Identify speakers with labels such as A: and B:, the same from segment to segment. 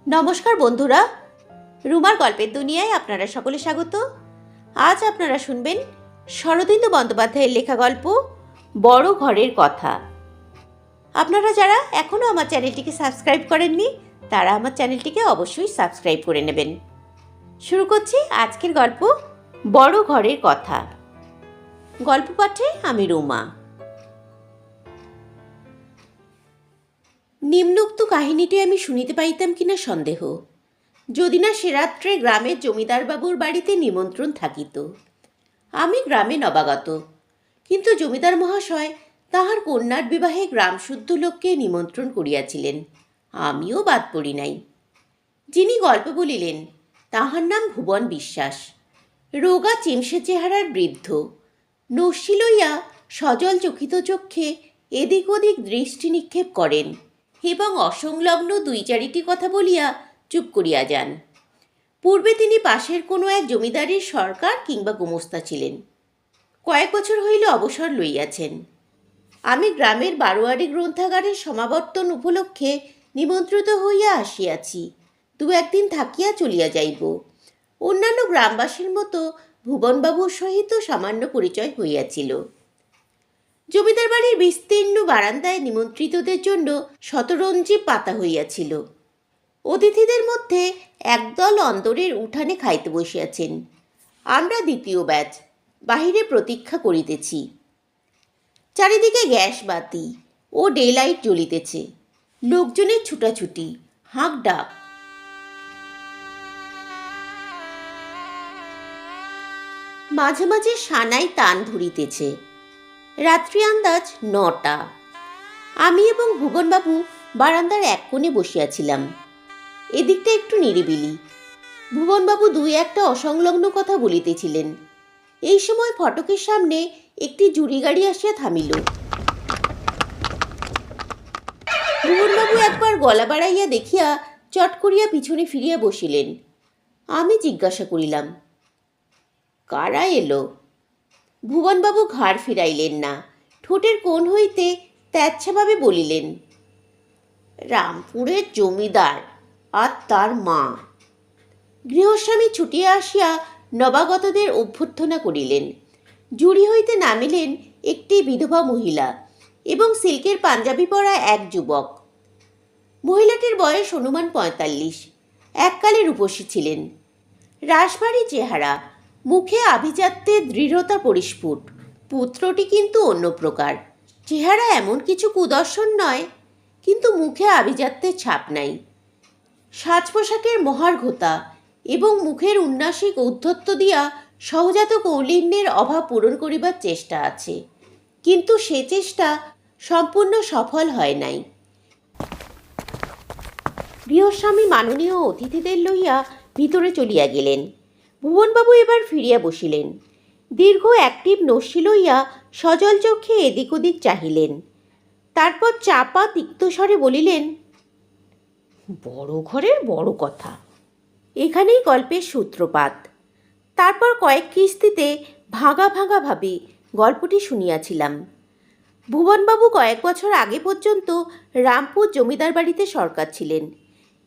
A: নমস্কার বন্ধুরা, রুমার গল্পের দুনিয়ায় আপনারা সকলে স্বাগত। আজ আপনারা শুনবেন শরদিন্দু বন্দ্যোপাধ্যায়ের লেখা গল্প বড় ঘরের কথা। আপনারা যারা এখনও আমার চ্যানেলটিকে সাবস্ক্রাইব করেননি তারা আমার চ্যানেলটিকে অবশ্যই সাবস্ক্রাইব করে নেবেন। শুরু করছি আজকের গল্প বড় ঘরের কথা। গল্প পাঠে আমি রুমা। নিম্নোক্ত কাহিনীটি আমি শুনিতে পাইতাম কিনা সন্দেহ, যদি না সে রাত্রে গ্রামের জমিদারবাবুর বাড়িতে নিমন্ত্রণ থাকিত। আমি গ্রামে নবাগত, কিন্তু জমিদার মহাশয় তাহার কন্যার বিবাহে গ্রামশুদ্ধ লোককে নিমন্ত্রণ করিয়াছিলেন। আমিও বাদ পড়ি নাই। যিনি গল্প বলিলেন তাহার নাম ভুবন বিশ্বাস। রোগা চিমসে চেহারার বৃদ্ধ, নস্যি লইয়া সজল চকিত চক্ষে এদিক ওদিক দৃষ্টি নিক্ষেপ করেন এবং অসংলগ্ন দুই চারিটি কথা বলিয়া চুপ করিয়া যান। পূর্বে তিনি পাশের কোনো এক জমিদারির সরকার কিংবা গোমস্তা ছিলেন। কয়েক বছর হইল অবসর লইয়াছেন। আমি গ্রামের বারোয়ারি গ্রন্থাগারের সমাবর্তন উপলক্ষে নিমন্ত্রিত হইয়া আসিয়াছি। দু একদিন থাকিয়া চলিয়া যাইব। অন্যান্য গ্রামবাসীর মতো ভুবনবাবুর সহিত সামান্য পরিচয় হইয়াছিল। জমিদার বাড়ির বিস্তীর্ণ বারান্দায় নিমন্ত্রিতদের জন্য শতরঞ্জি পাতা হইয়াছিল। অতিথিদের মধ্যে একদল অন্দরের উঠানে খাইতে বসিয়াছেন। আমরা দ্বিতীয় ব্যাচ বাহিরে প্রতীক্ষা করিতেছি। চারিদিকে গ্যাস বাতি ও ডেলাইট জ্বলিতেছে। লোকজনের ছুটাছুটি, হাঁক ডাক। মাঝে মাঝে সানাই টান ধরিতেছে। রাত্রি আন্দাজ 9টা। আমি এবং ভুবনবাবু বারান্দার এক কোণে বসিয়াছিলাম। এদিকটা একটু নিরিবিলি। ভুবনবাবু দুই একটা অসংলগ্ন কথা বলিতেছিলেন। এই সময় ফটকের সামনে একটি জুড়ি গাড়ি আসিয়া থামিল। ভুবনবাবু একবার গলা বাড়াইয়া দেখিয়া চট করিয়া পিছনে ফিরিয়া বসিলেন। আমি জিজ্ঞাসা করিলাম, কারা এলো? ভুবনবাবু ঘাড় ফিরাইলেন না। ঠোঁটের কোণ হইতে তেচ্ছাভাবে বলিলেন, রামপুরের জমিদার আর তার মা। গৃহস্বামী ছুটিয়া আসিয়া নবাগতদের অভ্যর্থনা করিলেন। জুড়ি হইতে নামিলেন একটি বিধবা মহিলা এবং সিল্কের পাঞ্জাবি পরা এক যুবক। মহিলাটির বয়স অনুমান 45। এককালে রূপসী ছিলেন। রাশভারী চেহারা, মুখে আভিজাত্যের দৃঢ়তা পরিস্ফুট। পুত্রটি কিন্তু অন্য প্রকার। চেহারা এমন কিছু কুদর্শন নয়, কিন্তু মুখে আভিজাত্যের ছাপ নাই। সাজ পোশাকের মহার্ঘতা এবং মুখের উন্নাসিক ঔদ্ধত্য দিয়া সহজাত কৌলিন্যের অভাব পূরণ করিবার চেষ্টা আছে, কিন্তু সে চেষ্টা সম্পূর্ণ সফল হয় নাই। গৃহস্বামী মাননীয় অতিথিদের লইয়া ভিতরে চলিয়া গেলেন। ভুবনবাবু এবার ফিরিয়া বসিলেন। দীর্ঘ অ্যাক্টিভ নস্যি লইয়া সজল চক্ষে এদিক ওদিক চাহিলেন। তারপর চাপা তিক্তস্বরে বলিলেন, বড় ঘরের বড় কথা। এখানেই গল্পের সূত্রপাত। তারপর কয়েক কিস্তিতে ভাঙা ভাঙাভাবে গল্পটি শুনিয়াছিলাম। ভুবনবাবু কয়েক বছর আগে পর্যন্ত রামপুর জমিদার বাড়িতে সরকার ছিলেন।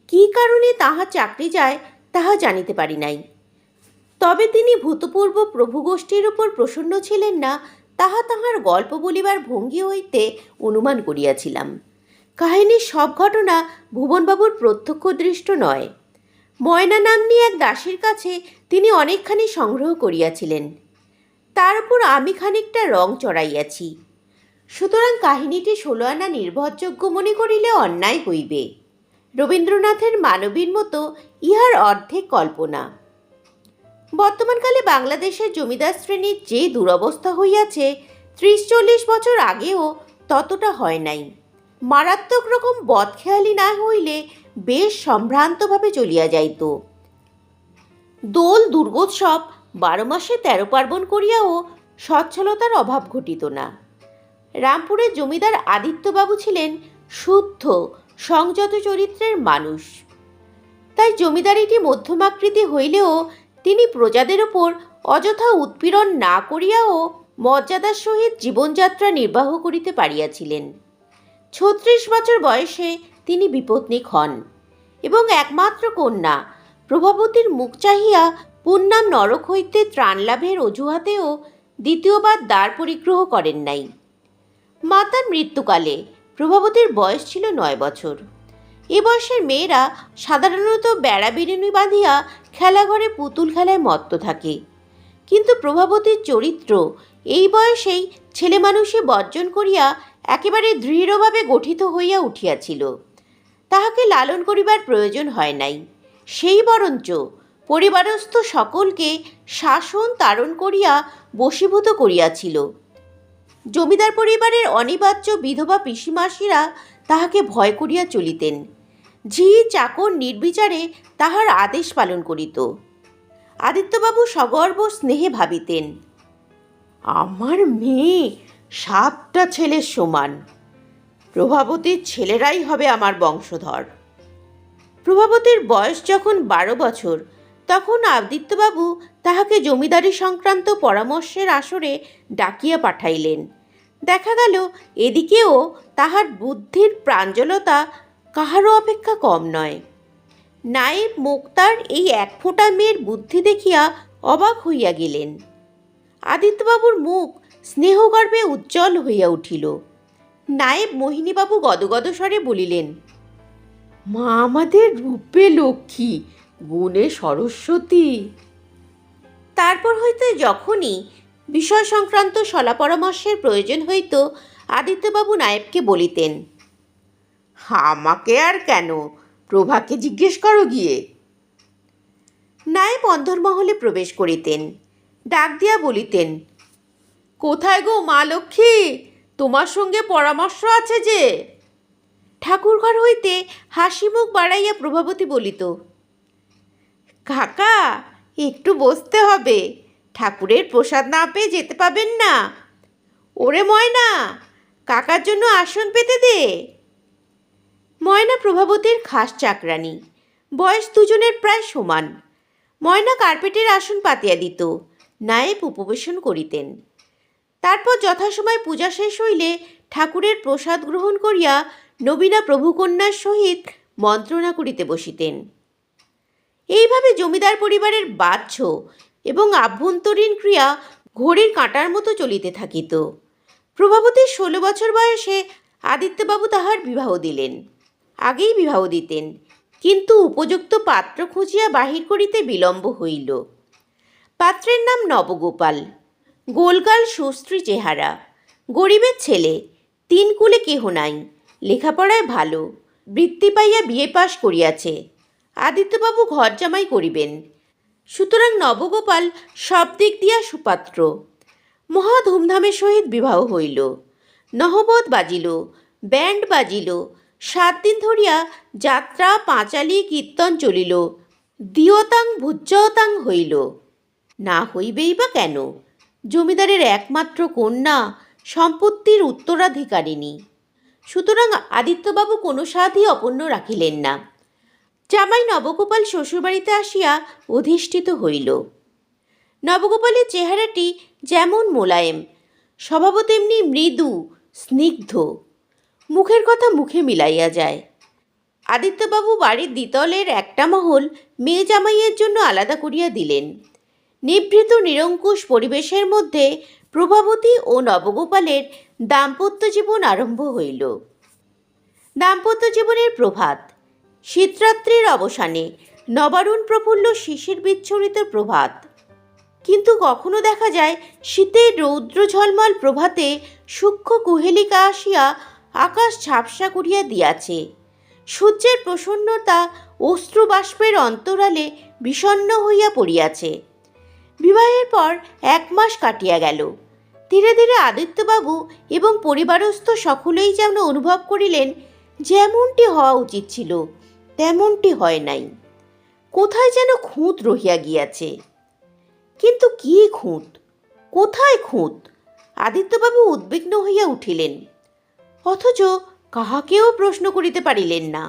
A: কী কারণে তাহার চাকরি যায় তাহা জানিতে পারি নাই। তবে তিনি ভূতপূর্ব প্রভুগোষ্ঠীর উপর প্রসন্ন ছিলেন না তাহা তাহার গল্প বলিবার ভঙ্গি হইতে অনুমান করিয়াছিলাম। কাহিনীর সব ঘটনা ভুবনবাবুর প্রত্যক্ষদৃষ্ট নয়। ময়না নাম্নী এক দাসীর কাছে তিনি অনেকখানি সংগ্রহ করিয়াছিলেন। তার উপর আমি খানিকটা রং চড়াইয়াছি। সুতরাং কাহিনীটি 16 আনা নির্ভরযোগ্য মনে করিলে অন্যায় হইবে। রবীন্দ্রনাথের মানবীর মতো ইহার অর্ধেক কল্পনা। বর্তমানকালে বাংলাদেশের জমিদার শ্রেণীর যে দুরবস্থা হইয়াছে, 30-40 বছর আগেও ততটা হয় নাই। মারাত্মক রকম বদখেয়ালি না হইলে বেশ সম্ভ্রান্তভাবে চলিয়া যাইত। দোল দুর্গোৎসব 12 মাসে 13 পার্বণ করিয়াও সচ্ছলতার অভাব ঘটিত না। রামপুরের জমিদার আদিত্যবাবু ছিলেন শুদ্ধ সংযত চরিত্রের মানুষ। তাই জমিদারিটি মধ্যমাকৃতি হইলেও তিনি প্রজাদের ওপর অযথা উৎপীড়ন না করিয়াও মর্যাদার সহিত জীবনযাত্রা নির্বাহ করিতে পারিয়াছিলেন। 36 বছর বয়সে তিনি বিপত্নিক হন। এবং একমাত্র কন্যা প্রভাবতীর মুখ চাহিয়া পুণ্যাম নরক হইতে ত্রাণ লাভের অজুহাতেও দ্বিতীয়বার দ্বার পরিগ্রহ করেন নাই। মাতার মৃত্যুকালে প্রভাবতীর বয়স ছিল 9 বছর। এ বয়সের মেয়েরা সাধারণত বেড়া বিনুনি বাঁধিয়া খেলাঘরে পুতুল খেলায় মত্ত থাকে, কিন্তু প্রভাবতীর চরিত্র এই বয়সেই ছেলে মানুষে বর্জন করিয়া একেবারে দৃঢ়ভাবে গঠিত হইয়া উঠিয়াছিল। তাহাকে লালন করিবার প্রয়োজন হয় নাই, সেই বরঞ্চ পরিবারস্থ সকলকে শাসন তাড়ন করিয়া বশীভূত করিয়াছিল। জমিদার পরিবারের অনিবার্য বিধবা পিসিমাসিরা তাহাকে ভয় করিয়া চলিতেন। ঝি চাকর নির্বিচারে তাহার আদেশ পালন করিত। আদিত্যবাবু সগর্ব স্নেহে ভাবিতেন, আমার মেয়ে 7টা ছেলের সমান, প্রভাবতীর ছেলেরাই হবে আমার বংশধর। প্রভাবতীর বয়স যখন 12 বছর, তখন আদিত্যবাবু তাহাকে জমিদারি সংক্রান্ত পরামর্শের আসরে ডাকিয়া পাঠাইলেন। দেখা গেল এদিকেও তাহার বুদ্ধির প্রাঞ্জলতা কাহারও অপেক্ষা কম নয়। নায়েব মোক্তার এই এক ফোঁটা মেয়ের বুদ্ধি দেখিয়া অবাক হইয়া গেলেন। আদিত্যবাবুর মুখ স্নেহগর্বে উজ্জ্বল হইয়া উঠিল। নায়েব মোহিনীবাবু গদগদ স্বরে বলিলেন, মা আমাদের রূপে লক্ষ্মী, গুণে সরস্বতী। তারপর হইতে যখনই বিষয় সংক্রান্ত সলা পরামর্শের প্রয়োজন হইত, আদিত্যবাবু নায়েবকে বলিতেন, আমাকে আর কেন, প্রভাকে জিজ্ঞেস করো গিয়ে। নায়েব অন্তর্মহলে প্রবেশ করিতেন, ডাক দিয়া বলিতেন, কোথায় গো মা লক্ষ্মী, তোমার সঙ্গে পরামর্শ আছে যে। ঠাকুরঘর হইতে হাসি মুখ বাড়াইয়া প্রভাবতী বলিত, কাকা একটু বসতে হবে, ঠাকুরের প্রসাদ না পেয়ে যেতে পাবেন না। ওরে ময়না, কাকার জন্য আসন পেতে দে। ময়না প্রভাবতীর খাস চাকরানি, বয়স দুজনের প্রায় সমান। ময়না কার্পেটের আসন পাতিয়া দিত, নায়েব উপবেশন করিতেন। তারপর যথাসময় পূজা শেষ হইলে ঠাকুরের প্রসাদ গ্রহণ করিয়া নবীনা প্রভুকন্যার সহিত মন্ত্রণা করিতে বসিতেন। এইভাবে জমিদার পরিবারের বাহ্য এবং আভ্যন্তরীণ ক্রিয়া ঘড়ির কাঁটার মতো চলিতে থাকিত। প্রভাবতীর 16 বছর বয়সে আদিত্যবাবু তাহার বিবাহ দিলেন। আগেই বিবাহ দিতেন, কিন্তু উপযুক্ত পাত্র খুঁজিয়া বাহির করিতে বিলম্ব হইল। পাত্রের নাম নবগোপাল, গোলগাল সুশ্রী চেহারা, গরিবের ছেলে, 3 কুলে কেহ নাই, লেখাপড়ায় ভালো, বৃত্তি পাইয়া বিয়ে পাশ করিয়াছে। আদিত্যবাবু ঘর জামাই করিবেন, সুতরাং নবগোপাল সব দিক দিয়া সুপাত্র। মহা ধুমধামের সহিত বিবাহ হইল। নহবত বাজিল, ব্যান্ড বাজিল, 7 দিন ধরিয়া যাত্রা পাঁচালি কীর্তন চলিল, দিয়তাং ভুজ্যতাং হইল। না হইবেই বা কেন, জমিদারের একমাত্র কন্যা, সম্পত্তির উত্তরাধিকারিণী। সুতরাং আদিত্যবাবু কোনো সাধই অপন্ন রাখিলেন না। জামাই নবগোপাল শ্বশুরবাড়িতে আসিয়া অধিষ্ঠিত হইল। নবগোপালের চেহারাটি যেমন মোলায়েম, স্বভাব তেমনি মৃদু স্নিগ্ধ, মুখের কথা মুখে মিলাইয়া যায়। আদিত্যবাবু বাড়ির দ্বিতলের একটা মহল মেয়ে জামাইয়ের জন্য আলাদা করিয়া দিলেন। নিভৃত নিরঙ্কুশ পরিবেশের মধ্যে প্রভাবতী ও নবগোপালের দাম্পত্য জীবন আরম্ভ হইল। দাম্পত্য জীবনের প্রভাত, শীতরাত্রির অবসানে নবারুণ প্রফুল্ল শিশির বিচ্ছুরিত প্রভাত। কিন্তু কখনো দেখা যায় শীতের রৌদ্র ঝলমল প্রভাতে সূক্ষ্ম কুহেলিকা আসিয়া আকাশ ঝাপসা করিয়া দিয়াছে। সূর্যের প্রসন্নতা অশ্রুবাষ্পের অন্তরালে বিষণ্ণ হইয়া পড়িয়াছে। বিবাহের পর 1 মাস কাটিয়া গেল। ধীরে ধীরে আদিত্যবাবু এবং পরিবারস্থ সকলেই যেন অনুভব করিলেন, যেমনটি হওয়া উচিত ছিল তেমনটি হয় নাই। কোথায় যেন খুঁত রহিয়া গিয়াছে। কিন্তু কি খুঁত, কোথায় খুঁত? আদিত্যবাবু উদ্বিগ্ন হইয়া উঠিলেন, অথচ কাহাকেও প্রশ্ন করিতে পারিলেন না।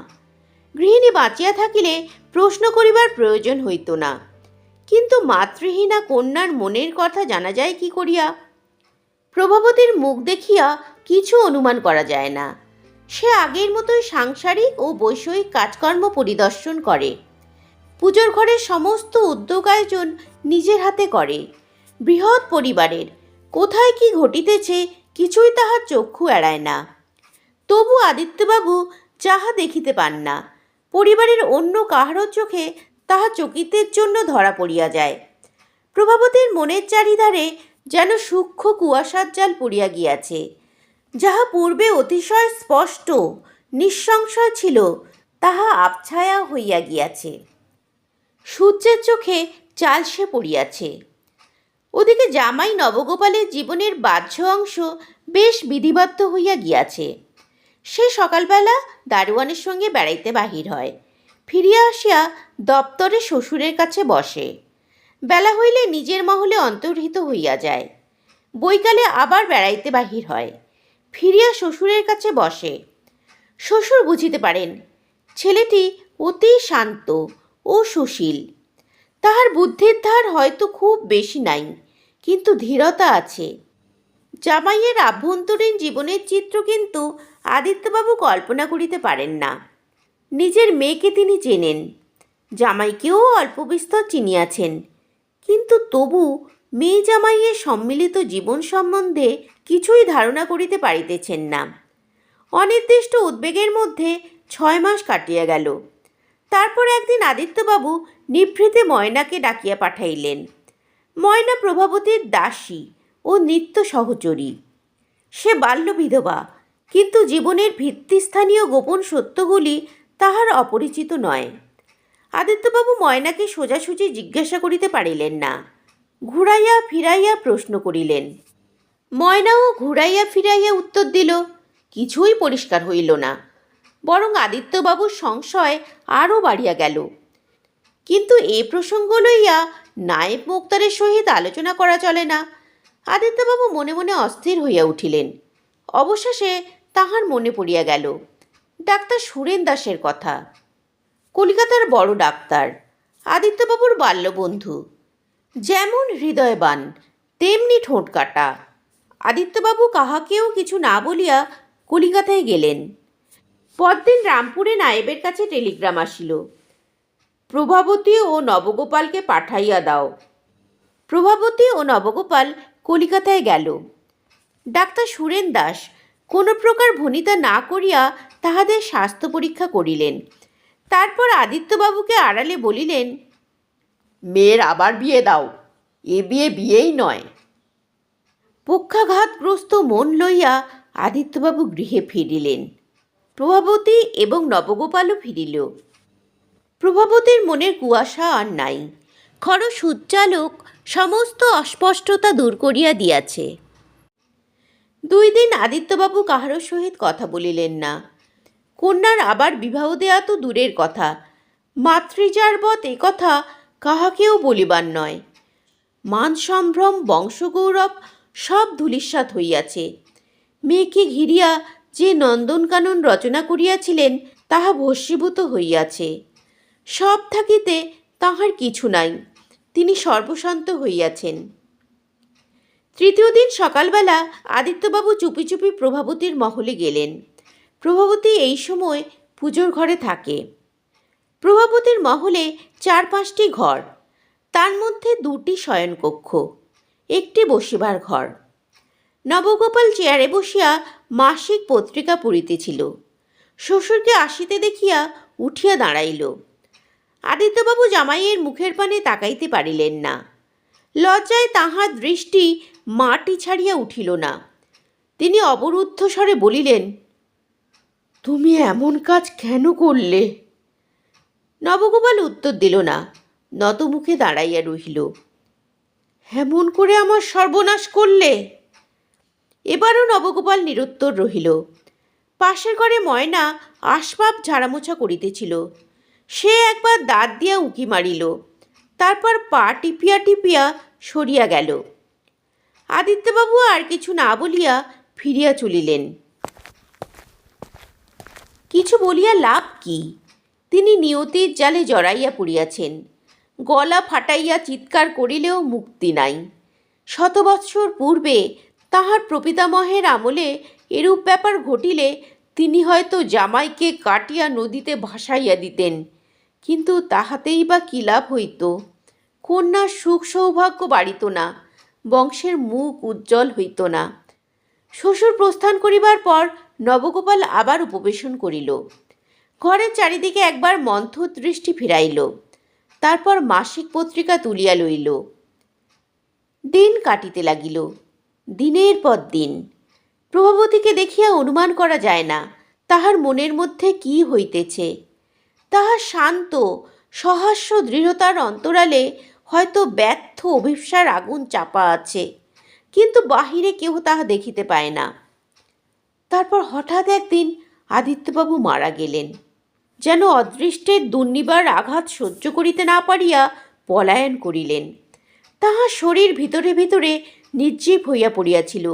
A: গৃহিণী বাঁচিয়া থাকিলে প্রশ্ন করিবার প্রয়োজন হইত না, কিন্তু মাতৃহীনা কন্যার মনের কথা জানা যায় কি করিয়া? প্রভাবতীর মুখ দেখিয়া কিছু অনুমান করা যায় না। সে আগের মতোই সাংসারিক ও বৈষয়িক কাজকর্ম পরিদর্শন করে। পুজোর ঘরের সমস্ত উদ্যোগ আয়োজন নিজের হাতে করে। বৃহৎ পরিবারের কোথায় কি ঘটিতেছে কিছুই তাহার চক্ষু এড়ায় না। তবু আদিত্যবাবু যাহা দেখিতে পান না, পরিবারের অন্য কাহারও চোখে তাহা চকিতের জন্য ধরা পড়িয়া যায়। প্রভাবতীর মনের চারিধারে যেন সূক্ষ্ম কুয়াশার জাল পড়িয়া গিয়াছে। যাহা পূর্বে অতিশয় স্পষ্ট নিঃসংশয় ছিল, তাহা আবছায়া হইয়া গিয়াছে। সূর্যের চোখে চালসে পড়িয়াছে। ওদিকে জামাই নবগোপালের জীবনের বাহ্য অংশ বেশ বিধিবদ্ধ হইয়া গিয়াছে। সে সকালবেলা দারোয়ানের সঙ্গে বেড়াইতে বাহির হয়, ফিরিয়া আসিয়া দপ্তরে শ্বশুরের কাছে বসে। বেলা হইলে নিজের মহলে অন্তর্হিত হইয়া যায়। বৈকালে আবার বেড়াইতে বাহির হয়, ফিরিয়া শ্বশুরের কাছে বসে। শ্বশুর বুঝিতে পারেন ছেলেটি অতি শান্ত ও সুশীল। তাহার বুদ্ধির ধার হয়তো খুব বেশি নাই, কিন্তু ধীরতা আছে। জামাইয়ের আভ্যন্তরীণ জীবনের চিত্র কিন্তু আদিত্যবাবু কল্পনা করিতে পারেন না। নিজের মেয়েকে তিনি চেনেন, জামাইকেও অল্প বিস্তর চিনিয়াছেন, কিন্তু তবু মেয়ে জামাইয়ের সম্মিলিত জীবন সম্বন্ধে কিছুই ধারণা করিতে পারিতেছেন না। অনির্দিষ্ট উদ্বেগের মধ্যে 6 মাস কাটিয়া গেল। তারপর একদিন আদিত্যবাবু নিভৃতে ময়নাকে ডাকিয়া পাঠাইলেন। ময়না প্রভাবতীর দাসী ও নিত্য সহচরী। সে বাল্য বিধবা, কিন্তু জীবনের ভিত্তিস্থানীয় গোপন সত্যগুলি তাহার অপরিচিত নয়। আদিত্যবাবু ময়নাকে সোজাসুজি জিজ্ঞাসা করিতে পারিলেন না, ঘুরাইয়া ফিরাইয়া প্রশ্ন করিলেন। ময়নাও ঘুরাইয়া ফিরাইয়া উত্তর দিল। কিছুই পরিষ্কার হইল না, বরং আদিত্যবাবুর সংশয় আরও বাড়িয়া গেল। কিন্তু এ প্রসঙ্গ লইয়া নায়েব মোক্তারের সহিত আলোচনা করা চলে না। আদিত্যবাবু মনে মনে অস্থির হইয়া উঠিলেন। অবশেষে তাহার মনে পড়িয়া গেল ডাক্তার সুরেন দাসের কথা। কলিকাতার বড় ডাক্তার, আদিত্যবাবুর বাল্যবন্ধু। যেমন হৃদয়বান তেমনি ঠোঁট কাটা। আদিত্যবাবু কাহাকেও কিছু না বলিয়া কলিকাতায় গেলেন। পরদিন রামপুরে নায়েবের কাছে টেলিগ্রাম আসিল, প্রভাবতী ও নবগোপালকে পাঠাইয়া দাও। প্রভাবতী ও নবগোপাল কলিকাতায় গেল। ডাক্তার সুরেন দাস কোনো প্রকার ভনিতা না করিয়া তাহাদের স্বাস্থ্য পরীক্ষা করিলেন। তারপর আদিত্যবাবুকে আড়ালে বলিলেন, মেয়ের আবার বিয়ে দাও, এ বিয়ে বিয়েই নয়। পক্ষাঘাতগ্রস্ত মন লইয়া আদিত্যবাবু গৃহে ফিরিলেন। প্রভাবতী এবং নবগোপালও ফিরিল। প্রভাবতীর মনের কুয়াশা আর নাই। খরচ সূর্যালোক সমস্ত অস্পষ্টতা দূর করিয়া দিয়াছে। 2 দিন আদিত্যবাবু কাহারও সহিত কথা বলিলেন না। কন্যার আবার বিবাহ দেয়া তো দূরের কথা, মাতৃজারবৎ এ কথা কাহাকেও বলিবার নয়। মান সম্ভ্রম বংশগৌরব সব ধূলিসাৎ হইয়াছে। মেয়েকে ঘিরিয়া যে নন্দনকানন রচনা করিয়াছিলেন তাহা ভস্মীভূত হইয়াছে। সব থাকিতে তাহার কিছু নাই, তিনি সর্বশান্ত হইয়াছেন। 3য় দিন সকালবেলা আদিত্যবাবু চুপি চুপি প্রভাবতীর মহলে গেলেন। প্রভাবতী এই সময় পুজোর ঘরে থাকে। প্রভাবতীর মহলে 4-5টি ঘর, তার মধ্যে 2টি শয়নকক্ষ, একটি বসিবার ঘর। নবগোপাল চেয়ারে বসিয়া মাসিক পত্রিকা পড়িতেছিল। শ্বশুরকে আসিতে দেখিয়া উঠিয়া দাঁড়াইল। আদিত্যবাবু জামাইয়ের মুখের পানে তাকাইতে পারিলেন না। লজ্জায় তাহার দৃষ্টি মাটি ছাড়িয়া উঠিল না। তিনি অবরুদ্ধ স্বরে বলিলেন, তুমি এমন কাজ কেন করলে? নবগোপাল উত্তর দিল না, নত মুখে দাঁড়াইয়া রহিল। এমন করে আমার সর্বনাশ করলে? এবারও নবগোপাল নিরুত্তর রহিল। পাশের ঘরে ময়না আসবাব ঝাড়ামোছা করিতেছিল। সে একবার দাঁত দিয়া উঁকি মারিল, তারপর পা টিপিয়া টিপিয়া সরিয়া গেল। আদিত্যবাবু আর কিছু না বলিয়া ফিরিয়া চলিলেন। কিছু বলিয়া লাভ কি? তিনি নিয়তির জালে জড়াইয়া পড়িয়াছেন। গলা ফাটাইয়া চিৎকার করিলেও মুক্তি নাই। 100 বৎসর পূর্বে তাহার প্রপিতামহের আমলে এরূপ ব্যাপার ঘটিলে তিনি হয়তো জামাইকে কাটিয়া নদীতে ভাসাইয়া দিতেন, কিন্তু তাহাতেই বা কী লাভ হইত? কন্যার সুখ সৌভাগ্য বাড়িত না, বংশের মুখ উজ্জ্বল হইত না। শ্বশুর প্রস্থান করিবার পর নবগোপাল আবার উপবেশন করিল। ঘরের চারিদিকে একবার মন্থর দৃষ্টি ফিরাইল, তারপর মাসিক পত্রিকা তুলিয়া লইল। দিন কাটিতে লাগিল, দিনের পর দিন। প্রভাবতীকে দেখিয়া অনুমান করা যায় না তাহার মনের মধ্যে কি হইতেছে। তাহার শান্ত সহাস্য দৃঢ়তার অন্তরালে হয়তো ব্যর্থ অভিপ্সার আগুন চাপা আছে, কিন্তু বাহিরে কেহ তাহা দেখিতে পায় না। তারপর হঠাৎ একদিন আদিত্যবাবু মারা গেলেন। যেন অদৃষ্টের দুর্নিবার আঘাত সহ্য করিতে না পারিয়া পলায়ন করিলেন। তাহার শরীর ভিতরে ভিতরে নির্জীব হইয়া পড়িয়াছিল,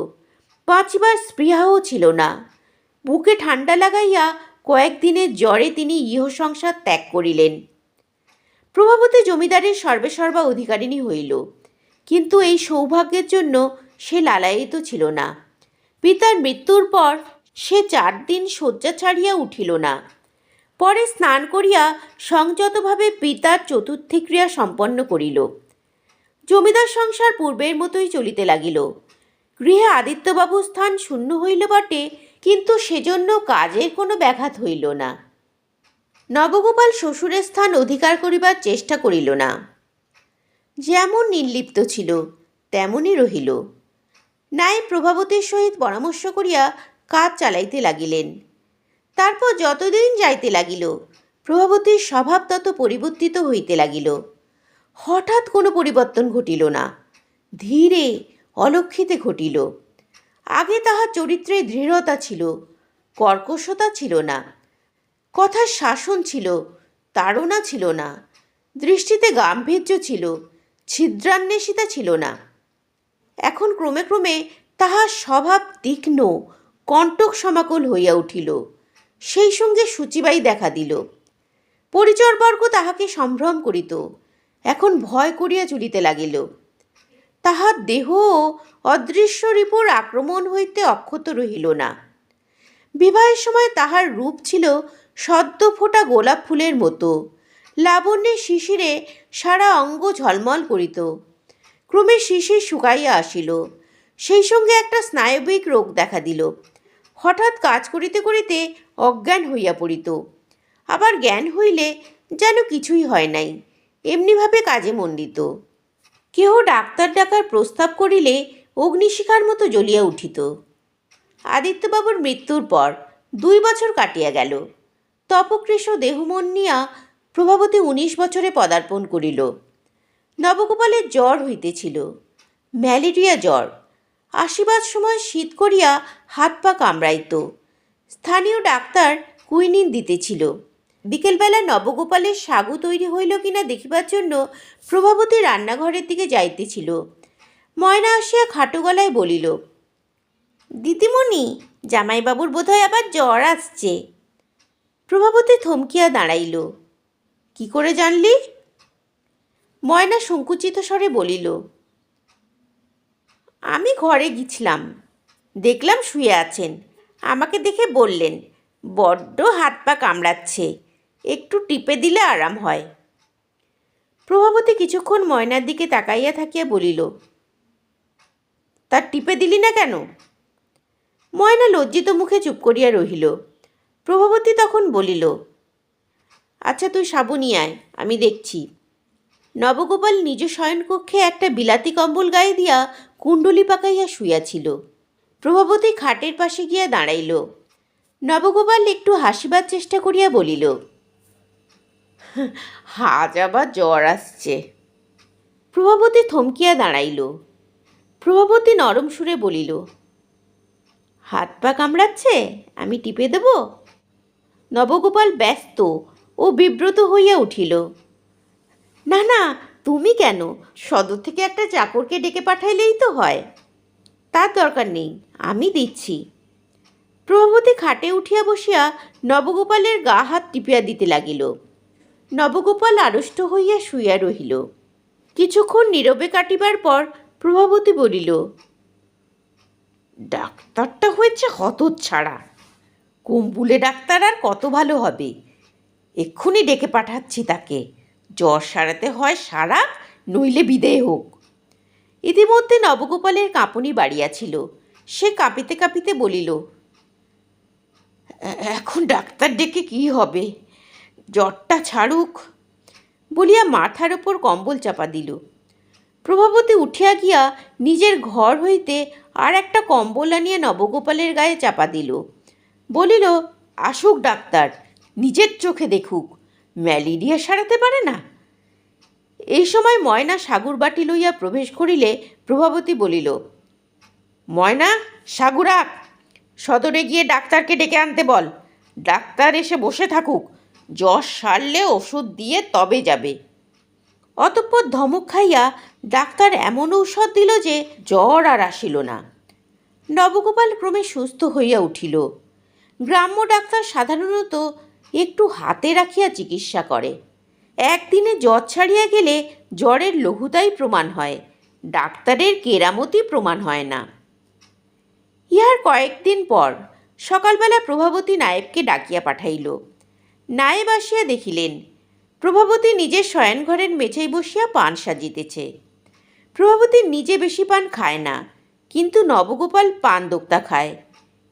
A: বাঁচিবার স্পৃহাও ছিল না। বুকে ঠান্ডা লাগাইয়া কয়েকদিনের জ্বরে তিনি ইহ সংসার ত্যাগ করিলেন। প্রভাবতী জমিদারের সর্বেসর্বা অধিকারিণী হইল, কিন্তু এই সৌভাগ্যের জন্য সে লালায়িত ছিল না। পিতার মৃত্যুর পর সে 4 দিন শয্যা ছাড়িয়া উঠিল না। পরে স্নান করিয়া সংযতভাবে পিতার চতুর্থী সম্পন্ন করিল। জমিদার সংসার পূর্বের মতোই চলিতে লাগিল। গৃহে আদিত্যবাবুর স্থান শূন্য হইল বটে, কিন্তু সেজন্য কাজের কোনো ব্যাঘাত হইল না। নবগোপাল শ্বশুরের স্থান অধিকার করিবার চেষ্টা করিল না। যেমন নির্লিপ্ত ছিল তেমনই রহিল। নাই প্রভাবতীর সহিত পরামর্শ করিয়া কাজ চালাইতে লাগিলেন। তারপর যতদিন যাইতে লাগিল, প্রভাবতীর স্বভাব তত পরিবর্তিত হইতে লাগিল। হঠাৎ কোনো পরিবর্তন ঘটিল না, ধীরে অলক্ষিতে ঘটিল। আগে তাহার চরিত্রে দৃঢ়তা ছিল, কর্কশতা ছিল না, কথার শাসন ছিল, তাড়না ছিল না, দৃষ্টিতে গাম্ভীর্য ছিল, ছিদ্রান্বেষিতা ছিল না। এখন ক্রমে ক্রমে তাহার স্বভাব তীক্ষ্ণ, কণ্টক সমাকুল হইয়া উঠিল। সেই সঙ্গে সূচিবাই দেখা দিল। পরিচরবর্গ তাহাকে সম্ভ্রম করিত, এখন ভয় করিয়া চলিতে লাগিল। তাহার দেহ অদৃশ্য রিপুর আক্রমণ হইতে অক্ষত রহিল না। বিবাহের সময় তাহার রূপ ছিল সদ্য ফোটা গোলাপ ফুলের মতো, লাবণ্যের শিশিরে সারা অঙ্গ ঝলমল করিত। ক্রমে শিশির শুকাইয়া আসিল, সেই সঙ্গে একটা স্নায়বিক রোগ দেখা দিল। হঠাৎ কাজ করিতে করিতে অজ্ঞান হইয়া পড়িত, আবার জ্ঞান হইলে যেন কিছুই হয় নাই, এমনিভাবে কাজে মন দিত। কেহ ডাক্তার ডাকার প্রস্তাব করিলে অগ্নিশিখার মতো জ্বলিয়া উঠিত। আদিত্যবাবুর মৃত্যুর পর 2 বছর কাটিয়া গেল। তপকৃশ দেহমন নিয়া প্রভাবতী 19 বছরে পদার্পণ করিল। নবগোপালের জ্বর হইতেছিল, ম্যালেরিয়া জ্বর। আসিবার সময় শীত করিয়া হাত পা কামড়াইত। স্থানীয় ডাক্তার কুইনিন দিতেছিল। বিকেলবেলা নবগোপালের সাগু তৈরি হইল কিনা দেখিবার জন্য প্রভাবতী রান্নাঘরের দিকে যাইতেছিল। ময়না আসিয়া খাটো গলায় বলিল, দিদিমণি, জামাইবাবুর বোধহয় আবার জ্বর আসছে। প্রভাবতী থমকিয়া দাঁড়াইল। কি করে জানলি? ময়না সংকুচিত স্বরে বলিল, আমি ঘরে গিয়েছিলাম, দেখলাম শুয়ে আছেন। আমাকে দেখে বললেন, বড্ড হাত পা কামড়াচ্ছে, একটু টিপে দিলে আরাম হয়। প্রভাবতী কিছুক্ষণ ময়নার দিকে তাকাইয়া থাকিয়া বলিল, তা টিপে দিলি না কেন? ময়না লজ্জিত মুখে চুপ করিয়া রহিল। প্রভাবতী তখন বলিল, আচ্ছা তুই সাবু নিয়ে আয়, আমি দেখছি। নবগোপাল নিজ শয়নকক্ষে একটা বিলাতি কম্বল গায়ে দিয়া কুণ্ডলি পাকাইয়া শুইয়াছিল। প্রভাবতী খাটের পাশে গিয়া দাঁড়াইল। নবগোপাল একটু হাসিবার চেষ্টা করিয়া বলিল, আজ আবার জ্বর আসছে। প্রভাবতী থমকিয়া দাঁড়াইল। প্রভাবতী নরম সুরে বলিল, হাত পা কামড়াচ্ছে, আমি টিপে দেব? নবগোপাল ব্যস্ত ও বিব্রত হইয়া উঠিল। না না, তুমি কেন, সদর থেকে একটা চাকরকে ডেকে পাঠাইলেই তো হয়। তার দরকার নেই, আমি দিচ্ছি। প্রভাবতী খাটে উঠিয়া বসিয়া নবগোপালের গা হাত টিপিয়া দিতে লাগিল। নবগোপাল আড়ষ্ট হইয়া শুইয়া রহিল। কিছুক্ষণ নীরবে কাটিবার পর প্রভাবতী বলিল, ডাক্তারটা হয়েছে হতচ্ছাড়া। কুম্বুলে ডাক্তার আর কত ভালো হবে, এক্ষুনি ডেকে পাঠাচ্ছি তাকে। জ্বর সারাতে হয় সারাক, নইলে বিদেয় হোক। ইতিমধ্যে নবগোপালের কাঁপুনি বাড়িয়াছিল। সে কাঁপিতে কাঁপিতে বলিল, এখন ডাক্তার ডেকে কি হবে, জ্বরটা ছাড়ুক বলিয়া মাথার ওপর কম্বল চাপা দিল। প্রভাবতী উঠিয়া গিয়া নিজের ঘর হইতে আর একটা কম্বল আনিয়া নবগোপালের গায়ে চাপা দিল। বলিল, আসুক ডাক্তার, নিজের চোখে দেখুক, ম্যালেরিয়া সারাতে পারে না। এই সময় ময়না সাগুর বাটি লইয়া প্রবেশ করিলে প্রভাবতী বলিল, ময়না, সাগু রাখ, সদরে গিয়ে ডাক্তারকে ডেকে আনতে বল। ডাক্তার এসে বসে থাকুক, জ্বর সারলে ওষুধ দিয়ে তবে যাবে। অতঃপর ধমক খাইয়া ডাক্তার এমন ঔষধ দিল যে জ্বর আর আসিল না। নবগোপাল ক্রমে সুস্থ হইয়া উঠিল। গ্রাম্য ডাক্তার সাধারণত একটু হাতে রাখিয়া চিকিৎসা করে। একদিনে জ্বর ছাড়িয়া গেলে জ্বরের লঘুতাই প্রমাণ হয়, ডাক্তারের কেরামতি প্রমাণ হয় না। ইহার কয়েকদিন পর সকালবেলা প্রভাবতী নায়েবকে ডাকিয়া পাঠাইল। নায়েব আসিয়া দেখিলেন প্রভাবতী নিজের শয়নঘরের মেঝেয় বসিয়া পান সাজিতেছে। প্রভাবতী নিজে বেশি পান খায় না, কিন্তু নবগোপাল পান দোক্তা খায়,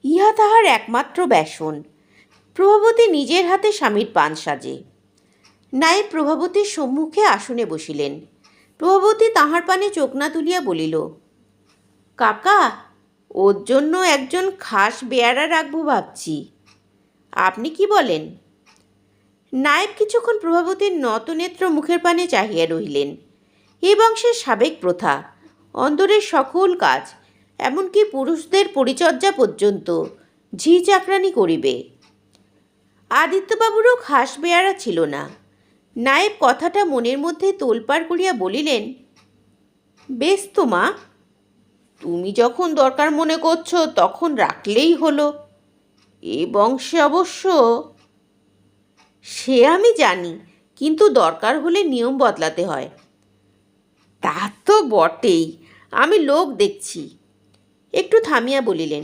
A: ইহা তাহার একমাত্র ব্যসন। প্রভাবতী নিজের হাতে স্বামীর পান সাজে। নায়েব প্রভাবতীর সম্মুখে আসনে বসিলেন। প্রভাবতী তাহার পানে চোখ না তুলিয়া বলিল, কাকা, ওর জন্য একজন খাস বেয়ারা রাখবো ভাবছি, আপনি কি বলেন? নায়েব কিছুক্ষণ প্রভাবতীর নতনেত্র মুখের পানে চাহিয়া রহিলেন। এ বংশের সাবেক প্রথা, অন্দরের সকল কাজ, এমনকি পুরুষদের পরিচর্যা পর্যন্ত ঝি চাকরানি করিবে। আদিত্যবাবুরও খাস বেয়ারা ছিল না। নায়েব কথাটা মনের মধ্যে তোলপাড় করিয়া বলিলেন, বেশ তো মা, তুমি যখন দরকার মনে করছো তখন রাখলেই হলো। এ বংশে অবশ্য। সে আমি জানি, কিন্তু দরকার হলে নিয়ম বদলাতে হয়। তা তো বটেই, আমি লোক দেখছি। একটু থামিয়া বলিলেন,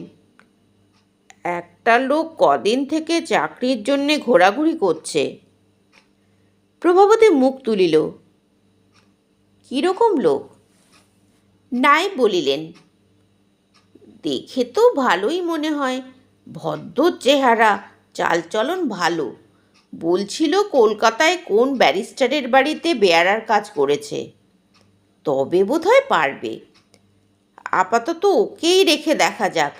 A: একটা লোক কদিন থেকে চাকরির জন্যে ঘোরাঘুরি করছে। প্রভাবতী মুখ তুলিল, কীরকম লোক? নায়েব বলিলেন, দেখে তো ভালোই মনে হয়, ভদ্র চেহারা, চালচলন ভালো। বলছিল কলকাতায় কোন ব্যারিস্টারের বাড়িতে বেয়ারার কাজ করেছে, তবে বোধহয় পারবে। আপাতত ওকেই রেখে দেখা যাক,